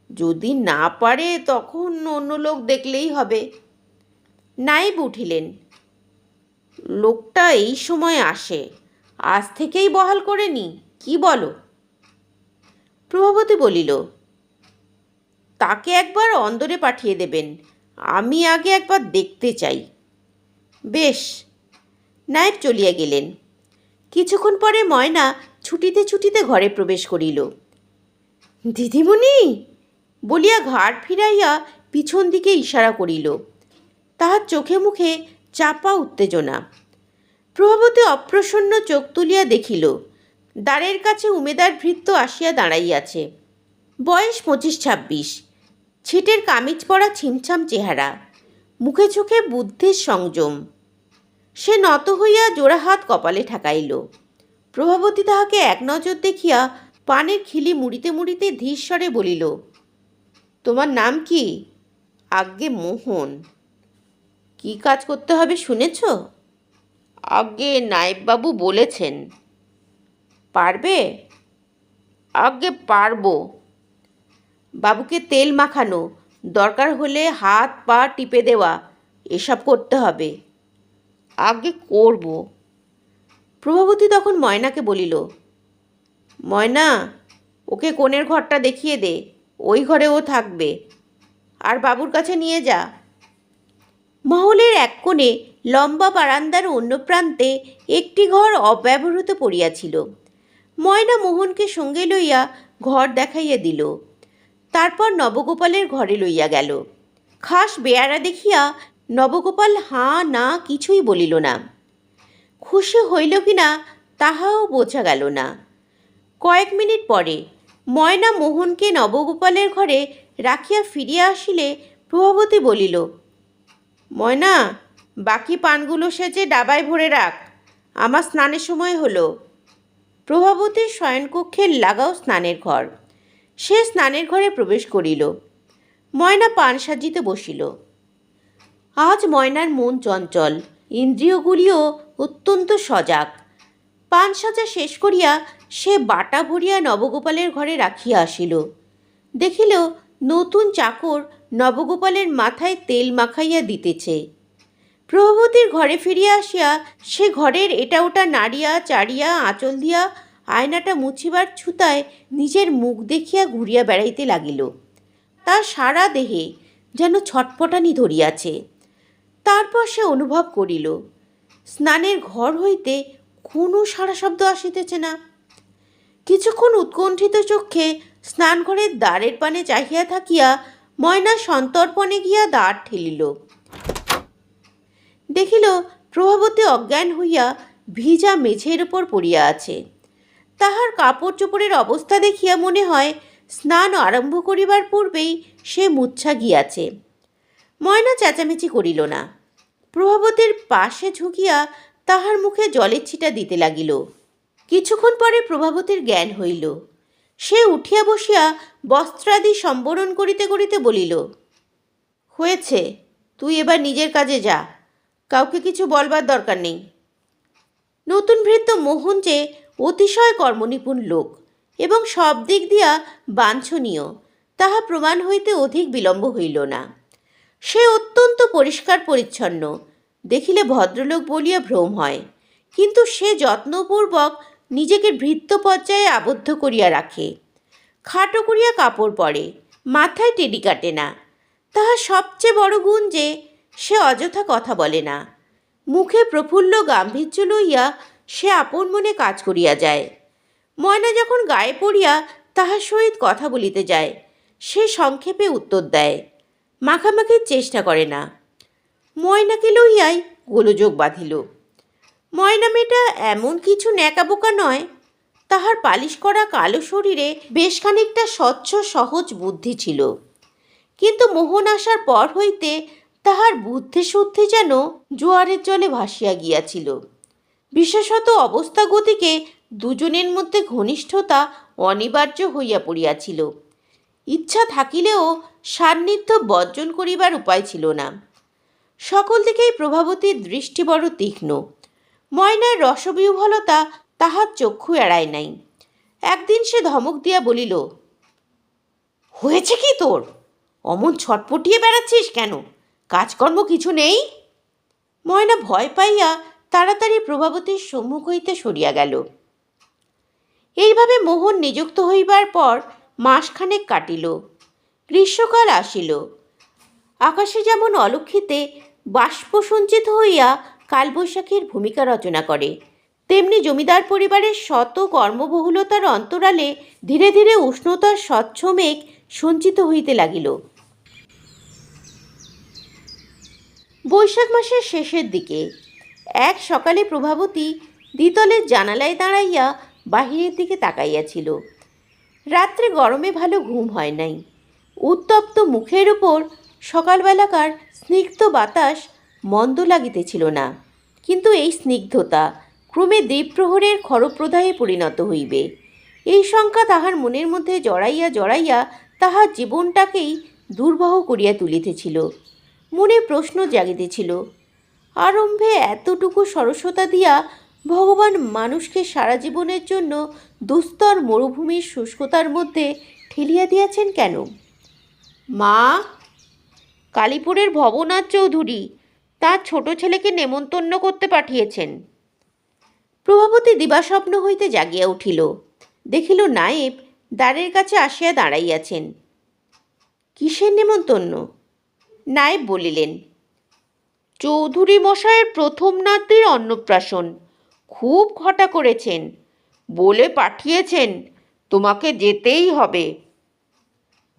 A: যদি না পারে তখন অন্য লোক দেখলেই হবে। নায়েব উঠিলেন, লোকটা এই সময় আসে, আজ থেকেই বহাল করে নি, কি বলো? প্রভাবতী বলিল, তাকে একবার অন্দরে পাঠিয়ে দেবেন, আমি আগে একবার দেখতে চাই। বেশ। নায়েব চলিয়া গেলেন। কিছুক্ষণ পরে ময়না ছুটিতে ছুটিতে ঘরে প্রবেশ করিল। দিদিমণি বলিয়া ঘাড় ফিরাইয়া পিছন দিকে ইশারা করিল। তাহার চোখে মুখে চাপা উত্তেজনা। প্রভাবতী অপ্রসন্ন চোখ তুলিয়া দেখিল দ্বারের কাছে উমেদার ভৃত্য আসিয়া দাঁড়াইয়াছে। বয়স 25-26, ছিটের কামিজ পরা ছিমছাম চেহারা, মুখে চোখে বুদ্ধির সংযম। সে নত হইয়া জোড়া হাত কপালে ঠেকাইল। প্রভাবতী তাহাকে এক নজর দেখিয়া পানের খিলি মুড়িতে মুড়িতে ধীর স্বরে বলিল, তোমার নাম কি? আজ্ঞে মোহন। কি কাজ করতে হবে শুনেছ? আজ্ঞে নায়েববাবু বলেছেন। পারবে? আজ্ঞে পারবো। বাবুকে তেল মাখানো, দরকার হলে হাত পা টিপে দেওয়া, এসব করতে হবে। আজ্ঞে করব। প্রভাবতী তখন ময়নাকে বলিল, ময়না, ওকে কোণের ঘরটা দেখিয়ে দে, ওই ঘরে ও থাকবে, আর বাবুর কাছে নিয়ে যা। মহলের এক কোণে লম্বা বারান্দার অন্য প্রান্তে একটি ঘর অব্যবহৃত পড়িয়াছিল। ময়না মোহনকে সঙ্গে লইয়া ঘর দেখাইয়া দিল। তারপর নবগোপালের ঘরে লইয়া গেল। খাস বেয়ারা দেখিয়া নবগোপাল হাঁ না কিছুই বলিল না। খুশি হইল কিনা তাহাও বোঝা গেল না। কয়েক মিনিট পরে ময়না মোহনকে নবগোপালের ঘরে রাখিয়া ফিরিয়া আসিলে প্রভাবতী বলিল, ময়না, বাকি পানগুলো সেজে ডাবায় ভরে রাখ, আমার স্নানের সময় হলো। প্রভাবতীর শয়নকক্ষের লাগাও স্নানের ঘর। সে স্নানের ঘরে প্রবেশ করিল। ময়না পান সাজিতে বসিল। আজ ময়নার মন চঞ্চল, ইন্দ্রিয়গুলিও অত্যন্ত সজাগ। পান সাজা শেষ করিয়া সে বাটা ভরিয়া নবগোপালের ঘরে রাখিয়া আসিল। দেখিল নতুন চাকর নবগোপালের মাথায় তেল মাখাইয়া দিতেছে। প্রভাবতীর ঘরে ফিরিয়া আসিয়া সে ঘরের এটা ওটা নাড়িয়া চাড়িয়া আঁচল দিয়া আয়নাটা মুছিবার ছুতায় নিজের মুখ দেখিয়া ঘুরিয়া বেড়াইতে লাগিল। তার সারা দেহে যেন ছটপটানি ধরিয়াছে। তারপর সে অনুভব করিল স্নানের ঘর হইতে কোনো সাড়া শব্দ আসিতেছে না। কিছুক্ষণ উৎকণ্ঠিত চক্ষে স্নানঘরের দ্বারের পানে চাহিয়া থাকিয়া ময়না সন্তর্পণে গিয়া দ্বার ঠেলিল। দেখিল প্রভাবতী অজ্ঞান হইয়া ভিজা মেঝের উপর পড়িয়া আছে। তাহার কাপড় চোপড়ের অবস্থা দেখিয়া মনে হয় স্নান আরম্ভ করিবার পূর্বেই সে মূর্ছা গিয়াছে। ময়না চেঁচামেচি করিল না। প্রভাবতীর পাশে ঝুঁকিয়া তাহার মুখে জলের ছিটা দিতে লাগিল। কিছুক্ষণ পরে প্রভাবতীর জ্ঞান হইল। সে উঠিয়া বসিয়া বস্ত্রাদি সম্বরণ করিতে করিতে বলিল, হয়েছে, তুই এবার নিজের কাজে যা, কাউকে কিছু বলবার দরকার নেই। নতুন ভৃত্য মোহন যে অতিশয় কর্মনিপুণ লোক এবং সব দিক দিয়া বাঞ্ছনীয়, তাহা প্রমাণ হইতে অধিক বিলম্ব হইল না। সে অত্যন্ত পরিষ্কার পরিচ্ছন্ন, দেখিলে ভদ্রলোক বলিয়া ভ্রম হয়, কিন্তু সে যত্নপূর্বক নিজেকে ভৃত্য পর্যায়ে আবদ্ধ করিয়া রাখে। খাটো করিয়া কাপড় পরে, মাথায় টেডি কাটে না। তাহার সবচেয়ে বড় গুণ যে সে অযথা কথা বলে না। মুখে প্রফুল্ল গাম্ভীর্য লইয়া সে আপন মনে কাজ করিয়া যায়। ময়না যখন গায়ে পড়িয়া তাহার সহিত কথা বলিতে যায়, সে সংক্ষেপে উত্তর দেয়, মাখামাখির চেষ্টা করে না। ময়নাকে লইয়াই গোলযোগ বাঁধিল। ময়না মেয়েটা এমন কিছু ন্যাকাবোকা নয়। তাহার পালিশ করা কালো শরীরে বেশ খানিকটা স্বচ্ছ সহজ বুদ্ধি ছিল, কিন্তু মোহন আসার পর হইতে তাহার বুদ্ধি শুদ্ধি যেন জোয়ারের জলে ভাসিয়া গিয়াছিল। বিশেষত অবস্থা গতিকে দুজনের মধ্যে ঘনিষ্ঠতা অনিবার্য হইয়া পড়িয়াছিল। ইচ্ছা থাকিলেও সান্নিধ্য বর্জন করিবার উপায় ছিল না। সকল দিকেই প্রভাবতীর দৃষ্টি বড় তীক্ষ্ণ। ময়নার রসবিহ্বলতা তাহার চক্ষু এড়ায় নাই। একদিন সে ধমক দিয়া বলিল, হয়েছে কি তোর? অমন ছটপটিয়ে বেড়াচ্ছিস কেন? কাজকর্ম কিছু নেই? ময়না ভয় পাইয়া তাড়াতাড়ি প্রভাবতীর সম্মুখ হইতে সরিয়া গেল। এইভাবে মোহন নিযুক্ত হইবার পর মাসখানেক কাটিল। গ্রীষ্মকাল আসিল। আকাশে যেমন অলক্ষিতে বাষ্প সঞ্চিত হইয়া কালবৈশাখীর ভূমিকা রচনা করে, তেমনি জমিদার পরিবারের শত কর্মবহুলতার অন্তরালে ধীরে ধীরে উষ্ণতার স্বচ্ছ মেঘ সঞ্চিত হইতে লাগিল। বৈশাখ মাসের শেষের দিকে এক সকালে প্রভাবতী দ্বিতলের জানালায় দাঁড়াইয়া বাহিরের দিকে তাকাইয়াছিল। রাত্রে গরমে ভালো ঘুম হয় নাই। উত্তপ্ত মুখের উপর সকালবেলাকার স্নিগ্ধ বাতাস মন্দ লাগিতেছিল না, কিন্তু এই স্নিগ্ধতা ক্রমে দ্বীপ্রহরের খরপ্রদাহে পরিণত হইবে, এই শঙ্কা তাহার মনের মধ্যে জড়াইয়া জড়াইয়া তাহার জীবনটাকেই দুর্বহ করিয়া তুলিতেছিল। মনে প্রশ্ন জাগিতেছিল, আরম্ভে এতটুকু সরসতা দিয়া ভগবান মানুষকে সারা জীবনের জন্য দুস্তর মরুভূমির শুষ্কতার মধ্যে ঠেলিয়া দিয়াছেন কেন? মা, কালীপুরের ভবনাথ চৌধুরী তার ছোট ছেলেকে নেমন্তন্ন করতে পাঠিয়েছেন। প্রভাবতী দিবাস্বপ্ন হইতে জাগিয়া উঠিল। দেখিল নায়েব দ্বারের কাছে আসিয়া দাঁড়াইয়াছেন। কিসের নেমন্তন্ন? নায়েব বলিলেন, চৌধুরী মশায়ের প্রথম নাতির অন্নপ্রাশন। খুব ঘটা করেছেন, বলে পাঠিয়েছেন তোমাকে যেতেই হবে।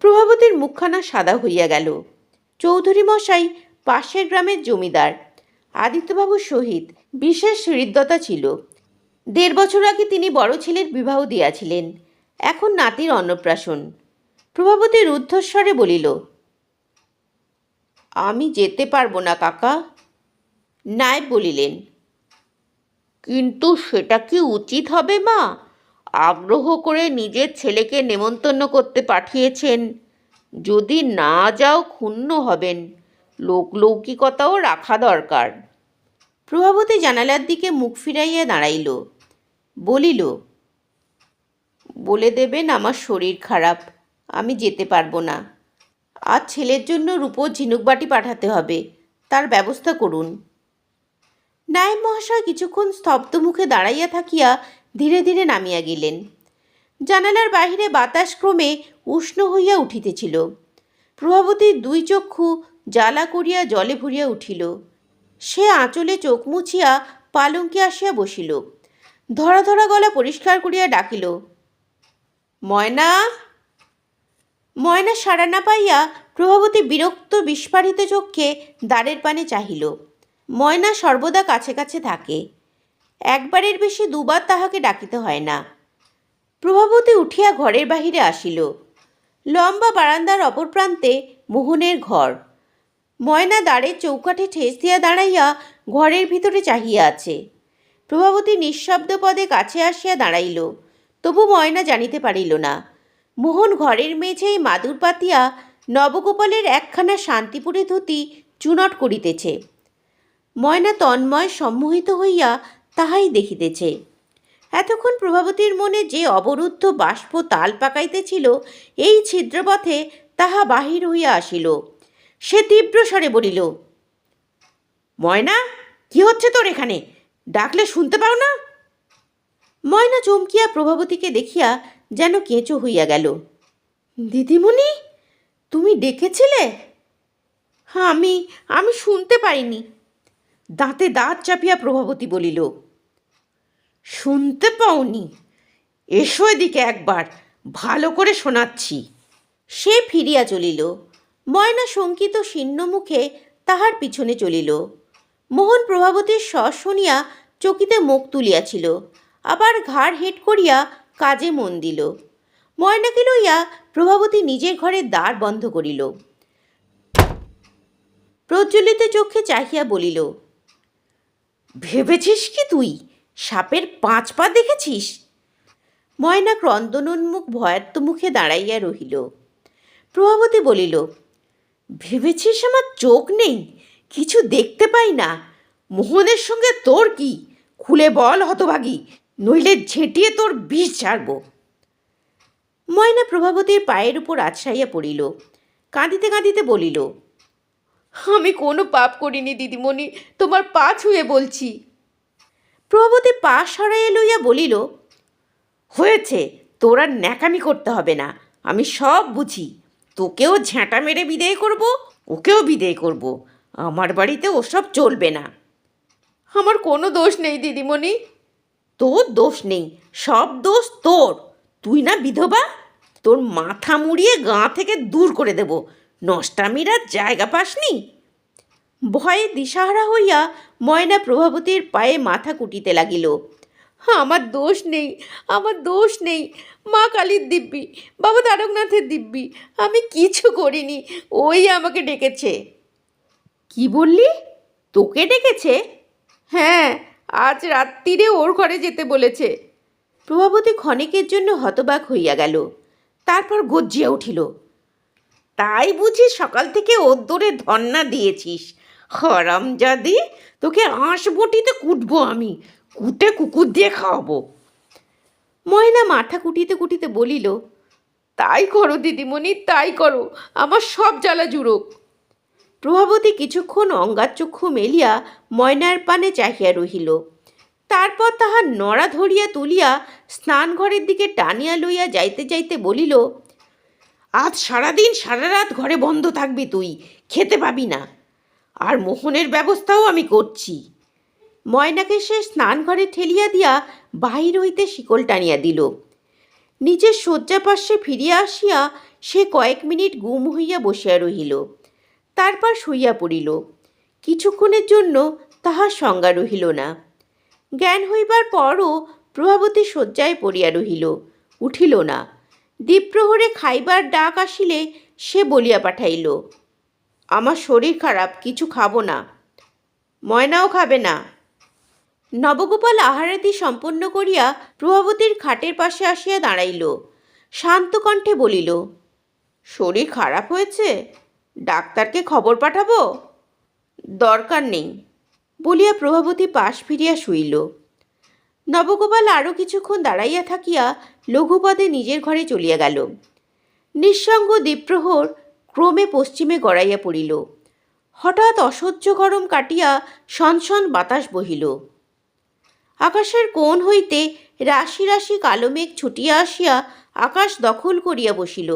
A: প্রভাবতীর মুখখানা সাদা হইয়া গেল। চৌধুরী মশাই পাশের গ্রামের জমিদার। আদিত্যবাবুর সহিত বিশেষ হৃদ্যতা ছিল। 1.5 বছর আগে তিনি বড় ছেলের বিবাহ দিয়াছিলেন, এখন নাতির অন্নপ্রাশন। প্রভাবতী রুদ্ধস্বরে বলিল, আমি যেতে পারবো না কাকা, নায়েব বলিলেন। কিন্তু সেটা কি উচিত হবে মা? আগ্রহ করে নিজের ছেলেকে নেমন্তন্ন করতে পাঠিয়েছেন, যদি না যাও ক্ষুণ্ণ হবেন। লোকলৌকিকতাও রাখা দরকার। প্রভাবতী জানালার দিকে মুখ ফিরাইয়া দাঁড়াইল, বলিল, বলে দেবেন আমার শরীর খারাপ, আমি যেতে পারবো না। আজ ছেলের জন্য রূপোর ঝিনুকবাটি পাঠাতে হবে, তার ব্যবস্থা করুন। নায়েব মহাশয় কিছুক্ষণ স্তব্ধ মুখে দাঁড়াইয়া থাকিয়া ধীরে ধীরে নামিয়া গেলেন। জানালার বাহিরে বাতাস ক্রমে উষ্ণ হইয়া উঠিতেছিল। প্রভাবতীর দুই চক্ষু জ্বালা করিয়া জলে ভরিয়া উঠিল। সে আঁচলে চোখ মুছিয়া পালঙ্কে আসিয়া বসিল। ধরা ধরা গলা পরিষ্কার করিয়া ডাকিল, ময়না। ময়না সাড়া না পাইয়া প্রভাবতী বিরক্ত বিস্ফারিত চক্ষে দ্বারের পানে চাহিল। ময়না সর্বদা কাছে কাছে থাকে, একবারের বেশি দুবার তাহাকে ডাকিতে হয় না। প্রভাবতী উঠিয়া ঘরের বাহিরে আসিল। লম্বা বারান্দার অপর প্রান্তে মোহনের ঘর। ময়না দ্বারের চৌকাঠে ঠেস দিয়া দাঁড়াইয়া ঘরের ভিতরে চাহিয়া আছে। প্রভাবতী নিঃশব্দ পদে কাছে আসিয়া দাঁড়াইল, তবু ময়না জানিতে পারিল না মোহন ঘরের মেঝেই মাদুর পাতিয়া নবগোপালের একখানা শান্তিপুরে ধুতি চুনট করিতেছে। ময়না তন্ময় সম্মোহিত হইয়া তাহাই দেখিতেছে। এতক্ষণ প্রভাবতীর মনে যে অবরুদ্ধ বাষ্প তাল পাকাইতেছিল, এই ছিদ্রপথে তাহা বাহির হইয়া আসিল। সে তীব্র স্বরে বলিল, ময়না, কি হচ্ছে তোর এখানে? ডাকলে শুনতে পাও না? ময়না চমকিয়া প্রভাবতীকে দেখিয়া যেন কেঁচো হইয়া গেল। দিদিমণি, তুমি ডেকেছিলে? আমি আমি শুনতে পাইনি। দাঁতে দাঁত চাপিয়া প্রভাবতী বলিল, শুনতে পাওনি? এসো এদিকে একবার, ভালো করে শোনাচ্ছি। সে ফিরিয়া চলিল। ময়না শঙ্কিত শীর্ণ মুখে তাহার পিছনে চলিল। মোহন প্রভাবতীর স্বর শুনিয়া চকিতে মুখ তুলিয়াছিল, আবার ঘাড় হেঁট করিয়া কাজে মন দিল। ময়নাকে লইয়া প্রভাবতী নিজের ঘরের দ্বার বন্ধ করিল। প্রজ্বলিত চক্ষে চাহিয়া বলিল, ভেবেছিস কি তুই সাপের 5 পা দেখেছিস? ময়না ক্রন্দনোন্মুখ ভয়ার্ত মুখে দাঁড়াইয়া রহিল। প্রভাবতী বলিল, ভেবেছিস আমার চোখ নেই, কিছু দেখতে পাই না? মোহনের সঙ্গে তোর কি? খুলে বল হতভাগী, নইলে ঝেঁটিয়ে তোর বিষ ছাড়ব। ময়না প্রভাবতীর পায়ের উপর আছড়াইয়া পড়িল। কাঁদিতে কাঁদিতে বলিল, আমি কোনো পাপ করিনি দিদিমণি, তোমার পা ছুঁয়ে বলছি। প্রভাবতী পা সরাইয়া লইয়া বলিল, হয়েছে, তোর আর ন্যাকামি করতে হবে না, আমি সব বুঝি। তোকেও ঝ্যাঁটা মেরে বিদেয় করব, ওকেও বিদেয় করব। আমার বাড়িতে ওসব চলবে না। আমার কোনো দোষ নেই দিদিমণি। তোর দোষ নেই, সব দোষ তোর। তুই না বিধবা? তোর মাথা মুড়িয়ে গাঁ থেকে দূর করে দেব। নষ্টামির আর জায়গা পাসনি? ভয়ে দিশাহারা হইয়া ময়না প্রভাবতীর পায়ে মাথা কুটিতে লাগিল। আমার দোষ নেই, আমার দোষ নেই। মা কালীর দিব্যি, বাবা তারকনাথের দিব্যি, আমি কিছু করিনি, ওই আমাকে ডেকেছে। কি বললি? তোকে ডেকেছে? হ্যাঁ, আজ রাত্রিরে ওর ঘরে যেতে বলেছে। প্রভাবতী ক্ষণিকের জন্য হতবাক হইয়া গেল, তারপর গর্জিয়া উঠিল, তাই বুঝি সকাল থেকে ওর দৌড়ে ধন্না দিয়েছিস? হরামজাদি, তোকে আঁশ বটিতে কুটবো আমি, কুটে কুকুর দিয়ে খাওয়াবো। ময়না মাথা কুটিতে কুটিতে বলিল, তাই করো দিদিমণি, তাই করো, আমার সব জ্বালা জুড়োক। প্রভাবতী কিছুক্ষণ অঙ্গারচক্ষু মেলিয়া ময়নার পানে চাহিয়া রহিল। তারপর তাহার নড়া ধরিয়া তুলিয়া স্নানঘরের দিকে টানিয়া লইয়া যাইতে যাইতে বলিল, আজ সারাদিন সারা রাত ঘরে বন্ধ থাকবি তুই, খেতে পাবি না। আর মোহনের ব্যবস্থাও আমি করছি। ময়নাকে সে স্নানঘরে ঠেলিয়া দিয়া বাহির হইতে শিকল টানিয়া দিল। নিজের শয্যাপার্শ্বে ফিরিয়া আসিয়া সে কয়েক মিনিট গুম হইয়া বসিয়া রহিল, তারপর শুইয়া পড়িল। কিছুক্ষণের জন্য তাহার সংজ্ঞা রহিল না। জ্ঞান হইবার পরও প্রভাবতী শয্যায় পড়িয়া রহিল, উঠিল না। দ্বীপ্রহরে খাইবার ডাক আসিলে সে বলিয়া পাঠাইল, আমার শরীর খারাপ, কিছু খাবো না। ময়নাও খাবে না। নবগোপাল আহারাদি সম্পন্ন করিয়া প্রভাবতীর খাটের পাশে আসিয়া দাঁড়াইল। শান্ত কণ্ঠে বলিল, শরীর খারাপ হয়েছে? ডাক্তারকে খবর পাঠাবো? দরকার নেই বলিয়া প্রভাবতী পাশ ফিরিয়া শুইল। নবগোপাল আরও কিছুক্ষণ দাঁড়াইয়া থাকিয়া লঘুপদে নিজের ঘরে চলিয়া গেল। নিঃসঙ্গ দ্বীপ্রহর ক্রমে পশ্চিমে গড়াইয়া পড়িল। হঠাৎ অসহ্য গরম কাটিয়া সনসন বাতাস বহিল। আকাশের কোণ হইতে রাশি রাশি কালো মেঘ ছুটিয়া আসিয়া আকাশ দখল করিয়া বসিল।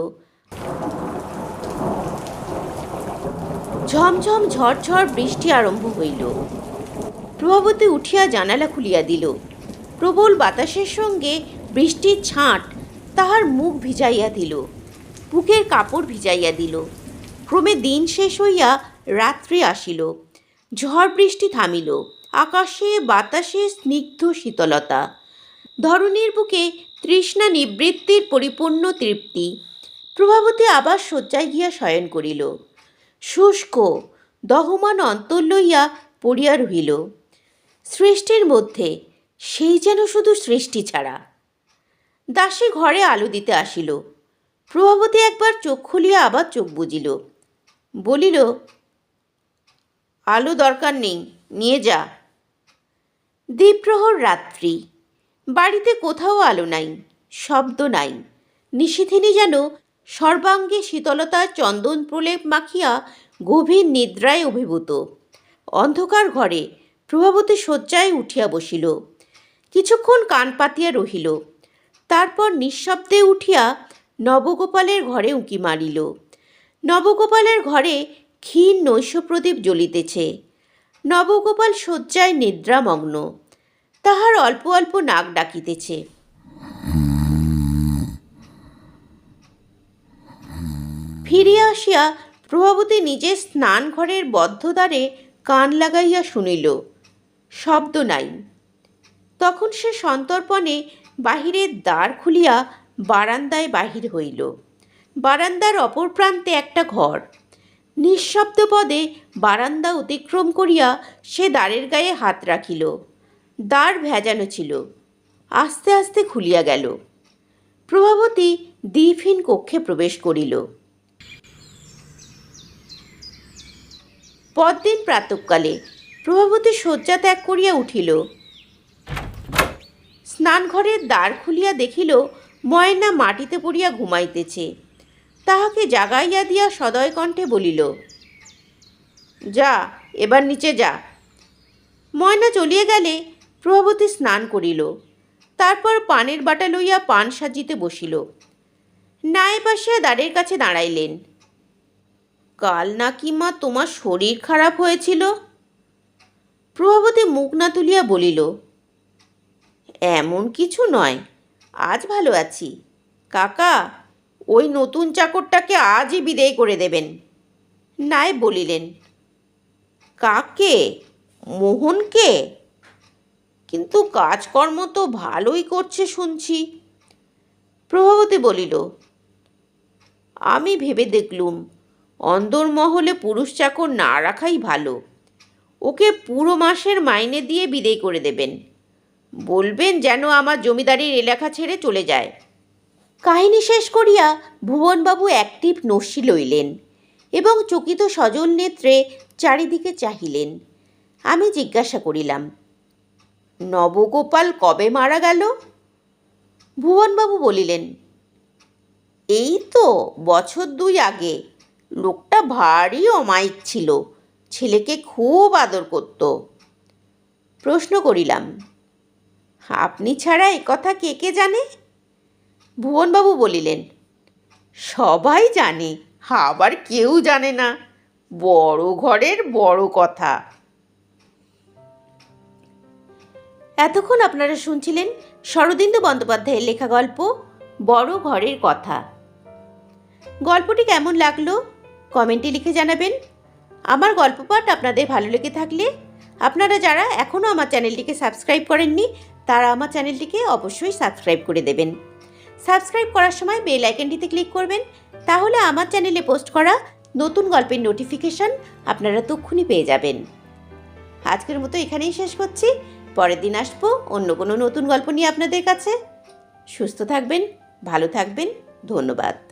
A: ঝমঝম ঝড়ঝড় বৃষ্টি আরম্ভ হইল। প্রভাবতী উঠিয়া জানালা খুলিয়া দিল। প্রবল বাতাসের সঙ্গে বৃষ্টির ছাঁট তাহার মুখ ভিজাইয়া দিল, বুকের কাপড় ভিজাইয়া দিল। ক্রমে দিন শেষ হইয়া রাত্রি আসিল। ঝড় বৃষ্টি থামিল। আকাশে বাতাসে স্নিগ্ধ শীতলতা। ধরণীর বুকে তৃষ্ণা নিবৃত্তির পরিপূর্ণ তৃপ্তি। প্রভাবতী আবার শয্যায় গিয়া শয়ন করিল। শুষ্ক দহমান অন্তর লইয়া পড়িয়া রহিল। সৃষ্টির মধ্যে সেই যেন শুধু সৃষ্টি ছাড়া। দাসী ঘরে আলো দিতে আসিল। প্রভাবতী একবার চোখ খুলিয়া আবার চোখ বুজিল। বলিল, আলো দরকার নেই, নিয়ে যা। দ্বীপ্রহর রাত্রি। বাড়িতে কোথাও আলো নাই, শব্দ নাই। নিশিথিনী যেন সর্বাঙ্গে শীতলতার চন্দন প্রলেপ মাখিয়া গভীর নিদ্রায় অভিভূত। অন্ধকার ঘরে প্রভাবতী শয্যায় উঠিয়া বসিল। কিছুক্ষণ কান পাতিয়া রহিল। তারপর নিঃশব্দে উঠিয়া নবগোপালের ঘরে উঁকি মারিল। নবগোপালের ঘরে ক্ষীণ নৈশপ্রদীপ জ্বলিতেছে। নবগোপাল শয্যায় নিদ্রামগ্ন। তাহার অল্প অল্প নাক ডাকিতেছে। ফিরিয়া আসিয়া প্রভাবতী নিজের স্নান ঘরের বদ্ধদ্বারে কান লাগাইয়া শুনিল। শব্দ নাই। তখন সে সন্তর্পণে বাহিরের দ্বার খুলিয়া বারান্দায় বাহির হইল। বারান্দার অপর প্রান্তে একটা ঘর। নিঃশব্দ পদে বারান্দা অতিক্রম করিয়া সে দ্বারের গায়ে হাত রাখিল। দ্বার ভেজানো ছিল। আস্তে আস্তে খুলিয়া গেল। প্রভাবতী দ্বীপহীন কক্ষে প্রবেশ করিল। পরদিন প্রাতঃকালে প্রভাবতী শয্যা ত্যাগ করিয়া উঠিল। স্নানঘরের দ্বার খুলিয়া দেখিল ময়না মাটিতে পড়িয়া ঘুমাইতেছে। তাহাকে জাগাইয়া দিয়া সদয় কণ্ঠে বলিল, যা, এবার নিচে যা। ময়না চলিয়া গেলে প্রভাবতী স্নান করিল। তারপর পানের বাটা লইয়া পান সাজিতে বসিল। নায়েব আসিয়া দ্বারের কাছে দাঁড়াইলেন। কাল নাকি মা তোমার শরীর খারাপ হয়েছিল? প্রভাবতী মুখ না তুলিয়া বলিল, এমন কিছু নয়, আজ ভালো আছি। কাকা, ওই নতুন চাকরটাকে আজই বিদায় করে দেবেন। নায়েব বলিলেন, কাকে? মোহনকে? কিন্তু কাজকর্ম তো ভালোই করছে শুনছি। প্রভাবতী বলিল, আমি ভেবে দেখলুম অন্দরমহলে পুরুষ চাকর না রাখাই ভালো। ওকে পুরো মাসের মাইনে দিয়ে বিদায় করে দেবেন। বলবেন যেন আমার জমিদারির এলাকা ছেড়ে চলে যায়। কাহিনী শেষ করিয়া ভুবনবাবু একটিপ নস্যি লইলেন এবং চকিত সজল নেত্রে চারিদিকে চাহিলেন। আমি জিজ্ঞাসা করিলাম, নবগোপাল কবে মারা গেল? ভুবনবাবু বলিলেন, এই তো বছর 2 আগে। লোকটা ভারী অমায়িক ছিল, ছেলেকে খুব আদর করত। প্রশ্ন করিলাম, আপনি ছাড়া এ কথা কে কে জানে? ভুবনবাবু বলিলেন, সবাই জানে, আবার কেউ জানে না। বড় ঘরের বড় কথা। এতক্ষণ আপনারা শুনছিলেন শরদিন্দু বন্দ্যোপাধ্যায়ের লেখা গল্প বড় ঘরের কথা। গল্পটি কেমন লাগলো কমেন্টে লিখে জানাবেন। আমার গল্প পাঠ আপনাদের ভালো লেগে থাকলে আপনারা যারা এখনও আমার চ্যানেলটিকে সাবস্ক্রাইব করেননি তারা আমার চ্যানেলটিকে অবশ্যই সাবস্ক্রাইব করে দেবেন। সাবস্ক্রাইব করার সময় বেল আইকনটিতে ক্লিক করবেন, তাহলে আমার চ্যানেলে পোস্ট করা নতুন গল্পের নোটিফিকেশন আপনারা তক্ষুনি পেয়ে যাবেন। আজকের মতো এখানেই শেষ করছি। পরের দিন আসবো অন্য কোনো নতুন গল্প নিয়ে আপনাদের কাছে। সুস্থ থাকবেন, ভালো থাকবেন। ধন্যবাদ।